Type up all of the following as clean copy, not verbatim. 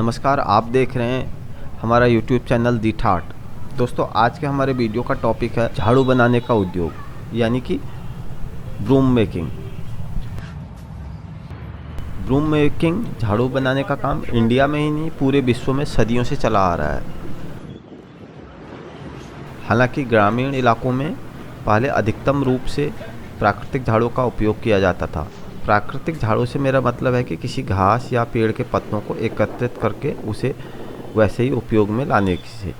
नमस्कार, आप देख रहे हैं हमारा YouTube चैनल दी ठाट। दोस्तों, आज के हमारे वीडियो का टॉपिक है झाड़ू बनाने का उद्योग, यानी कि ब्रूम मेकिंग। ब्रूम मेकिंग, झाड़ू बनाने का काम इंडिया में ही नहीं पूरे विश्व में सदियों से चला आ रहा है। हालांकि ग्रामीण इलाकों में पहले अधिकतम रूप से प्राकृतिक झाड़ू का उपयोग किया जाता था। प्राकृतिक झाड़ू से मेरा मतलब है कि किसी घास या पेड़ के पत्तों को एकत्रित करके उसे वैसे ही उपयोग में लाने से,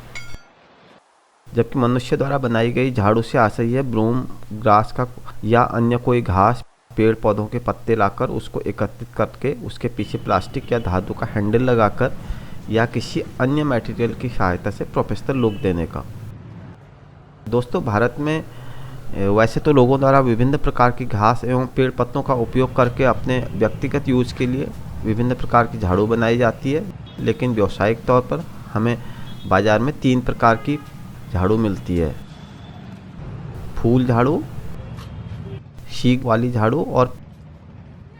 जबकि मनुष्य द्वारा बनाई गई झाड़ू से आशय है ब्रूम ग्रास का या अन्य कोई घास पेड़ पौधों के पत्ते लाकर उसको एकत्रित करके उसके पीछे प्लास्टिक या धातु का हैंडल लगाकर या किसी अन्य मटेरियल की सहायता से प्रोफेशनल लुक देने का। दोस्तों, भारत में वैसे तो लोगों द्वारा विभिन्न प्रकार की घास एवं पेड़ पत्तों का उपयोग करके अपने व्यक्तिगत यूज के लिए विभिन्न प्रकार की झाड़ू बनाई जाती है, लेकिन व्यावसायिक तौर पर हमें बाज़ार में 3 प्रकार की झाड़ू मिलती है: फूल झाड़ू, शीक वाली झाड़ू और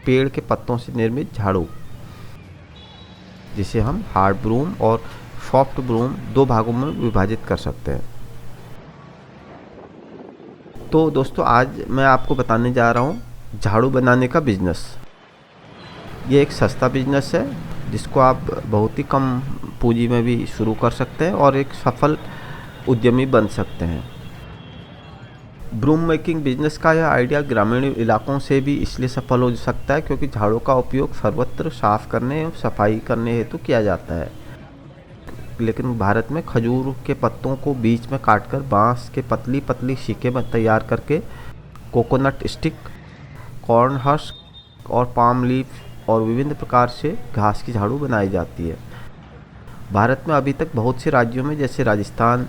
पेड़ के पत्तों से निर्मित झाड़ू, जिसे हम हार्ड ब्रूम और सॉफ्ट ब्रूम 2 भागों में विभाजित कर सकते हैं। तो दोस्तों, आज मैं आपको बताने जा रहा हूँ झाड़ू बनाने का बिजनेस। ये एक सस्ता बिजनेस है जिसको आप बहुत ही कम पूंजी में भी शुरू कर सकते हैं और एक सफल उद्यमी बन सकते हैं। ब्रूम मेकिंग बिजनेस का यह आइडिया ग्रामीण इलाकों से भी इसलिए सफल हो सकता है क्योंकि झाड़ू का उपयोग सर्वत्र साफ करने एवं सफाई करने हेतु किया जाता है। लेकिन भारत में खजूर के पत्तों को बीच में काटकर बांस के पतली पतली शीकें में तैयार करके कोकोनट स्टिक, कॉर्न हस्क और पाम लीफ और विभिन्न प्रकार से घास की झाड़ू बनाई जाती है। भारत में अभी तक बहुत से राज्यों में जैसे राजस्थान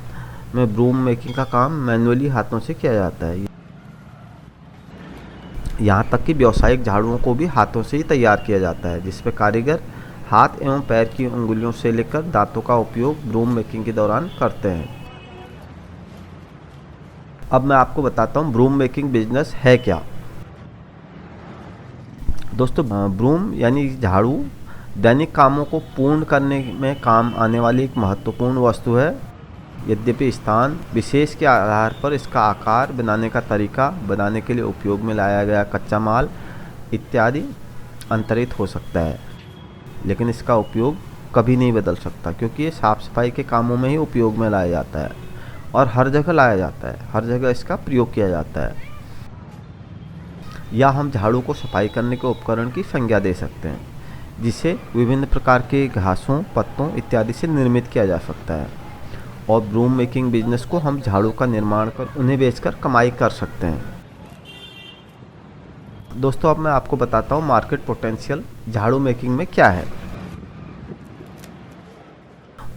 में ब्रूम मेकिंग का काम मैनुअली हाथों से किया जाता है। यहाँ तक कि व्यावसायिक झाड़ुओं को भी हाथों से ही तैयार किया जाता है, जिसमें कारीगर हाथ एवं पैर की उंगलियों से लेकर दांतों का उपयोग ब्रूम मेकिंग के दौरान करते हैं। अब मैं आपको बताता हूँ ब्रूम मेकिंग बिजनेस है क्या। दोस्तों, ब्रूम यानी झाड़ू दैनिक कामों को पूर्ण करने में काम आने वाली एक महत्वपूर्ण वस्तु है। यद्यपि स्थान विशेष के आधार पर इसका आकार, बनाने का तरीका, बनाने के लिए उपयोग में लाया गया कच्चा माल इत्यादि अंतरित हो सकता है, लेकिन इसका उपयोग कभी नहीं बदल सकता क्योंकि ये साफ़ सफाई के कामों में ही उपयोग में लाया जाता है और हर जगह लाया जाता है, हर जगह इसका प्रयोग किया जाता है। या हम झाड़ू को सफाई करने के उपकरण की संज्ञा दे सकते हैं, जिसे विभिन्न प्रकार के घासों, पत्तों इत्यादि से निर्मित किया जा सकता है। और ब्रूम मेकिंग बिजनेस को हम झाड़ू का निर्माण कर उन्हें बेचकर कमाई कर सकते हैं। दोस्तों, अब मैं आपको बताता हूँ मार्केट पोटेंशियल झाड़ू मेकिंग में क्या है।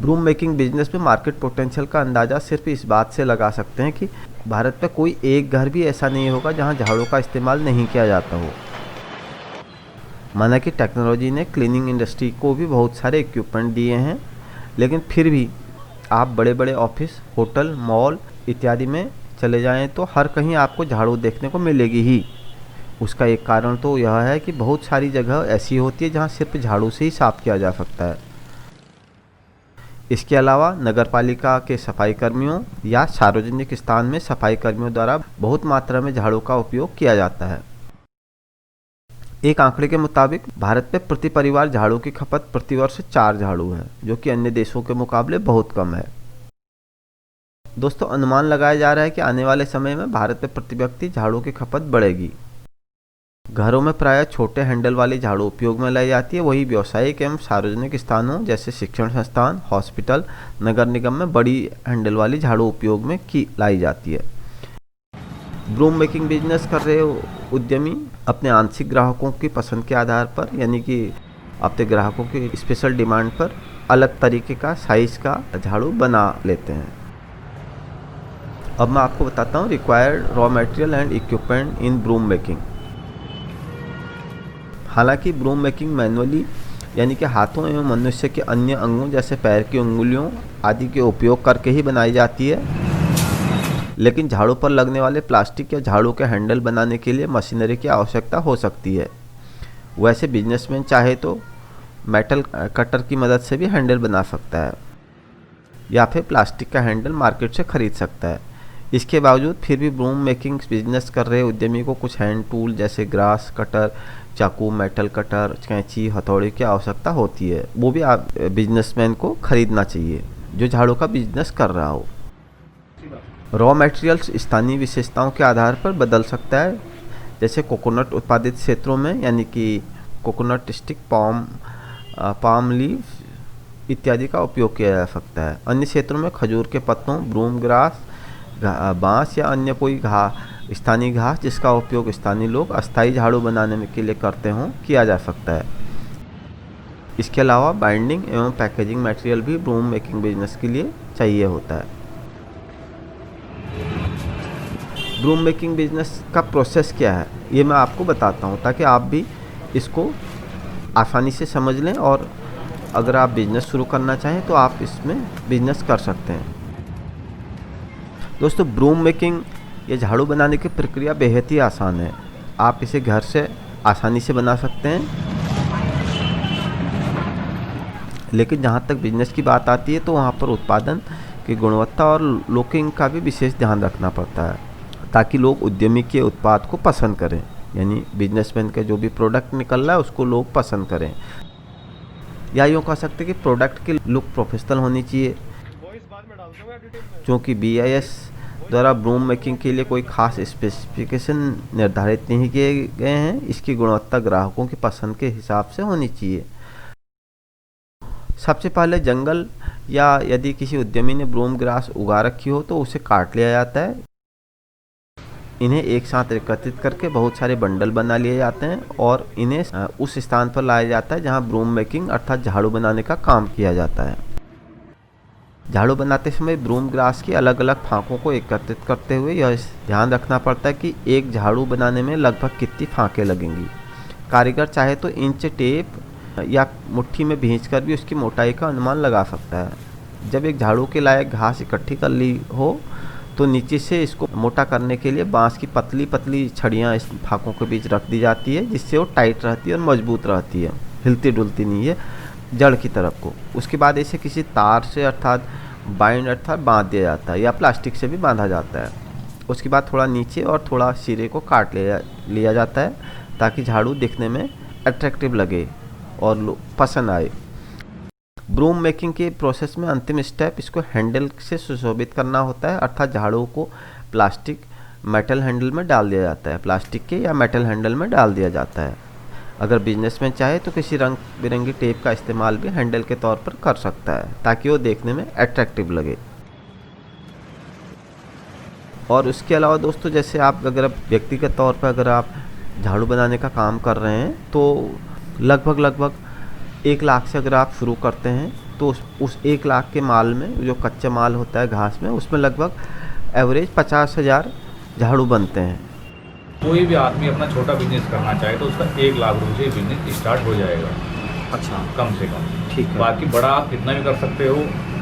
ब्रूम मेकिंग बिजनेस में मार्केट पोटेंशियल का अंदाज़ा सिर्फ इस बात से लगा सकते हैं कि भारत में कोई एक घर भी ऐसा नहीं होगा जहाँ झाड़ू का इस्तेमाल नहीं किया जाता हो। माना कि टेक्नोलॉजी ने क्लीनिंग इंडस्ट्री को भी बहुत सारे इक्विपमेंट दिए हैं, लेकिन फिर भी आप बड़े बड़े ऑफिस, होटल, मॉल इत्यादि में चले जाएं तो हर कहीं आपको झाड़ू देखने को मिलेगी ही। उसका एक कारण तो यह है कि बहुत सारी जगह ऐसी होती है जहां सिर्फ झाड़ू से ही साफ किया जा सकता है। इसके अलावा नगरपालिका के सफाई कर्मियों या सार्वजनिक स्थान में सफाई कर्मियों द्वारा बहुत मात्रा में झाड़ू का उपयोग किया जाता है। एक आंकड़े के मुताबिक भारत में प्रति परिवार झाड़ू की खपत प्रतिवर्ष 4 झाड़ू है, जो कि अन्य देशों के मुकाबले बहुत कम है। दोस्तों, अनुमान लगाया जा रहा है कि आने वाले समय में भारत में प्रति व्यक्ति झाड़ू की खपत बढ़ेगी। घरों में प्रायः छोटे हैंडल वाली झाड़ू उपयोग में लाई जाती है, वही व्यावसायिक एवं सार्वजनिक स्थानों जैसे शिक्षण संस्थान, हॉस्पिटल, नगर निगम में बड़ी हैंडल वाली झाड़ू उपयोग में लाई जाती है। ब्रूम मेकिंग बिजनेस कर रहे उद्यमी अपने आंशिक ग्राहकों की पसंद के आधार पर, यानी कि अपने ग्राहकों की स्पेशल डिमांड पर अलग तरीके का साइज का झाड़ू बना लेते हैं। अब मैं आपको बताता हूँ required raw material and equipment in broom making. हालांकि ब्रूम मेकिंग मैनुअली यानी कि हाथों एवं मनुष्य के अन्य अंगों जैसे पैर की उंगलियों आदि के उपयोग करके ही बनाई जाती है, लेकिन झाड़ू पर लगने वाले प्लास्टिक या झाड़ू के हैंडल बनाने के लिए मशीनरी की आवश्यकता हो सकती है। वैसे बिजनेसमैन चाहे तो मेटल कटर की मदद से भी हैंडल बना सकता है या फिर प्लास्टिक का हैंडल मार्केट से ख़रीद सकता है। इसके बावजूद फिर भी ब्रूम मेकिंग बिजनेस कर रहे उद्यमी को कुछ हैंड टूल जैसे ग्रास कटर, चाकू, मेटल कटर, कैंची, हथौड़ी की आवश्यकता होती है। वो भी आप बिजनेसमैन को खरीदना चाहिए जो झाड़ू का बिजनेस कर रहा हो। रॉ मटेरियल्स स्थानीय विशेषताओं के आधार पर बदल सकता है, जैसे कोकोनट उत्पादित क्षेत्रों में यानी कि कोकोनट स्टिक, पाम लीव इत्यादि का उपयोग किया जा सकता है। अन्य क्षेत्रों में खजूर के पत्तों, ब्रूम ग्रास, बांस या अन्य कोई स्थानीय घास जिसका उपयोग स्थानीय लोग अस्थायी झाड़ू बनाने के लिए करते हों किया जा सकता है। इसके अलावा बाइंडिंग एवं पैकेजिंग मटेरियल भी ब्रूम मेकिंग बिजनेस के लिए चाहिए होता है। ब्रूम मेकिंग बिजनेस का प्रोसेस क्या है ये मैं आपको बताता हूँ ताकि आप भी इसको आसानी से समझ लें और अगर आप बिज़नेस शुरू करना चाहें तो आप इसमें बिज़नेस कर सकते हैं। दोस्तों, ब्रूम मेकिंग ये झाड़ू बनाने की प्रक्रिया बेहद ही आसान है। आप इसे घर से आसानी से बना सकते हैं, लेकिन जहाँ तक बिजनेस की बात आती है तो वहाँ पर उत्पादन की गुणवत्ता और लुकिंग का भी विशेष ध्यान रखना पड़ता है ताकि लोग उद्यमी के उत्पाद को पसंद करें, यानी बिजनेसमैन का जो भी प्रोडक्ट निकल रहा है उसको लोग पसंद करें। या यूँ कह सकते हैं कि प्रोडक्ट की लुक प्रोफेशनल होनी चाहिए, क्योंकि BIS द्वारा ब्रूम मेकिंग के लिए कोई खास स्पेसिफिकेशन निर्धारित नहीं किए गए हैं। इसकी गुणवत्ता ग्राहकों की पसंद के हिसाब से होनी चाहिए। सबसे पहले जंगल या यदि किसी उद्यमी ने ब्रूम ग्रास उगा रखी हो तो उसे काट लिया जाता है। इन्हें एक साथ एकत्रित करके बहुत सारे बंडल बना लिए जाते हैं और इन्हें उस स्थान पर लाया जाता है जहां ब्रूम मेकिंग अर्थात झाड़ू बनाने का काम किया जाता है। झाड़ू बनाते समय ब्रूम ग्रास की अलग अलग फांकों को एकत्रित करते हुए यह ध्यान रखना पड़ता है कि एक झाड़ू बनाने में लगभग कितनी फांकें लगेंगी। कारीगर चाहे तो इंच टेप या मुट्ठी में भींचकर भी उसकी मोटाई का अनुमान लगा सकता है। जब एक झाड़ू के लायक घास इकट्ठी कर ली हो तो नीचे से इसको मोटा करने के लिए बांस की पतली पतली छड़ियाँ इस फाकों के बीच रख दी जाती है, जिससे वो टाइट रहती है और मजबूत रहती है, हिलती डुलती नहीं है जड़ की तरफ को। उसके बाद इसे किसी तार से अर्थात बांध दिया जाता है या प्लास्टिक से भी बांधा जाता है। उसके बाद थोड़ा नीचे और थोड़ा सिरे को काट लिया जाता है ताकि झाड़ू दिखने में अट्रैक्टिव लगे और पसंद आए। ब्रूम मेकिंग के प्रोसेस में अंतिम स्टेप इसको हैंडल से सुशोभित करना होता है, अर्थात झाड़ू को प्लास्टिक मेटल हैंडल में डाल दिया जाता है, प्लास्टिक के या मेटल हैंडल में डाल दिया जाता है। अगर बिजनेसमैन चाहे तो किसी रंग बिरंगी टेप का इस्तेमाल भी हैंडल के तौर पर कर सकता है ताकि वो देखने में अट्रैक्टिव लगे। और उसके अलावा दोस्तों, जैसे आप अगर व्यक्तिगत तौर पर अगर आप झाड़ू बनाने का काम कर रहे हैं तो लगभग 1 लाख से अगर आप शुरू करते हैं तो उस 1 लाख के माल में जो कच्चा माल होता है घास में, उसमें लगभग एवरेज 50,000 झाड़ू बनते हैं। कोई भी आदमी अपना छोटा बिजनेस करना चाहे तो उसका 1 लाख रुपये से बिजनेस स्टार्ट हो जाएगा। अच्छा, कम से कम। ठीक है। बाकी बड़ा आप कितना भी कर सकते हो,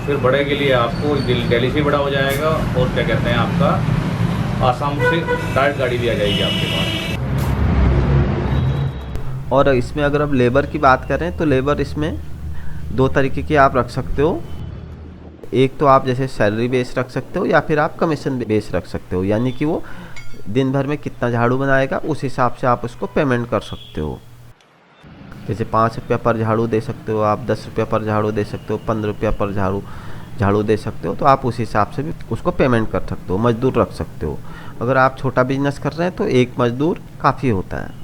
फिर बड़े के लिए आपको दिल्ली से बड़ा हो जाएगा और क्या कहते हैं आपका आसाम से डायरेक्ट गाड़ी भी आ जाएगी आपके पास। और इसमें अगर अब लेबर की बात करें तो लेबर इसमें 2 तरीके की आप रख सकते हो। एक तो आप जैसे सैलरी बेस रख सकते हो या फिर आप कमीशन बेस रख सकते हो, यानी कि वो दिन भर में कितना झाड़ू बनाएगा उस हिसाब से आप उसको पेमेंट कर सकते हो। जैसे 5 रुपया पर झाड़ू दे सकते हो आप, 10 रुपया पर झाड़ू दे सकते हो, 15 रुपया पर झाड़ू दे सकते हो। तो आप उस हिसाब से भी उसको पेमेंट कर सकते हो, मजदूर रख सकते हो। अगर आप छोटा बिजनेस कर रहे हैं तो 1 मजदूर काफ़ी होता है।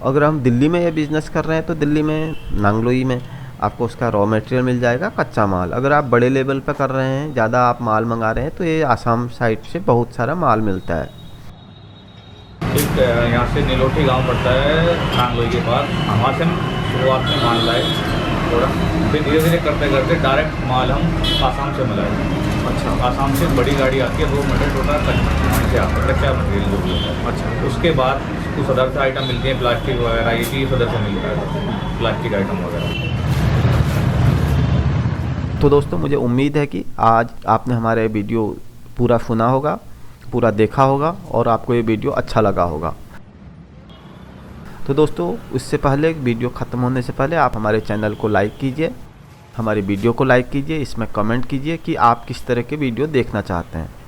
अगर हम दिल्ली में ये बिज़नेस कर रहे हैं तो दिल्ली में नांगलोई में आपको उसका रॉ मटेरियल मिल जाएगा, कच्चा माल। अगर आप बड़े लेवल पर कर रहे हैं, ज़्यादा आप माल मंगा रहे हैं तो ये आसाम साइड से बहुत सारा माल मिलता है। एक यहाँ से नीलोठी गांव पड़ता है नांगलोई के पास, वहाँ से हम शुरुआत में माल लाए थोड़ा, फिर धीरे धीरे करते करते डायरेक्ट माल हम आसाम से मिलाए। अच्छा, आसाम से बड़ी गाड़ी आती है, 2 मीटर छोटा वहाँ से आता है कच्चा मटेरियल जो भी होता है। अच्छा, उसके बाद कुछ अदर से आइटम मिलती हैं, प्लास्टिक वगैरह, ये चीज़ अदर से मिलता है, प्लास्टिक आइटम वगैरह। तो दोस्तों, मुझे उम्मीद है कि आज आपने हमारे वीडियो पूरा सुना होगा, पूरा देखा होगा और आपको ये वीडियो अच्छा लगा होगा। तो दोस्तों उससे पहले वीडियो ख़त्म होने से पहले आप हमारे चैनल को लाइक कीजिए, हमारी वीडियो को लाइक कीजिए, इसमें कमेंट कीजिए कि आप किस तरह के वीडियो देखना चाहते हैं।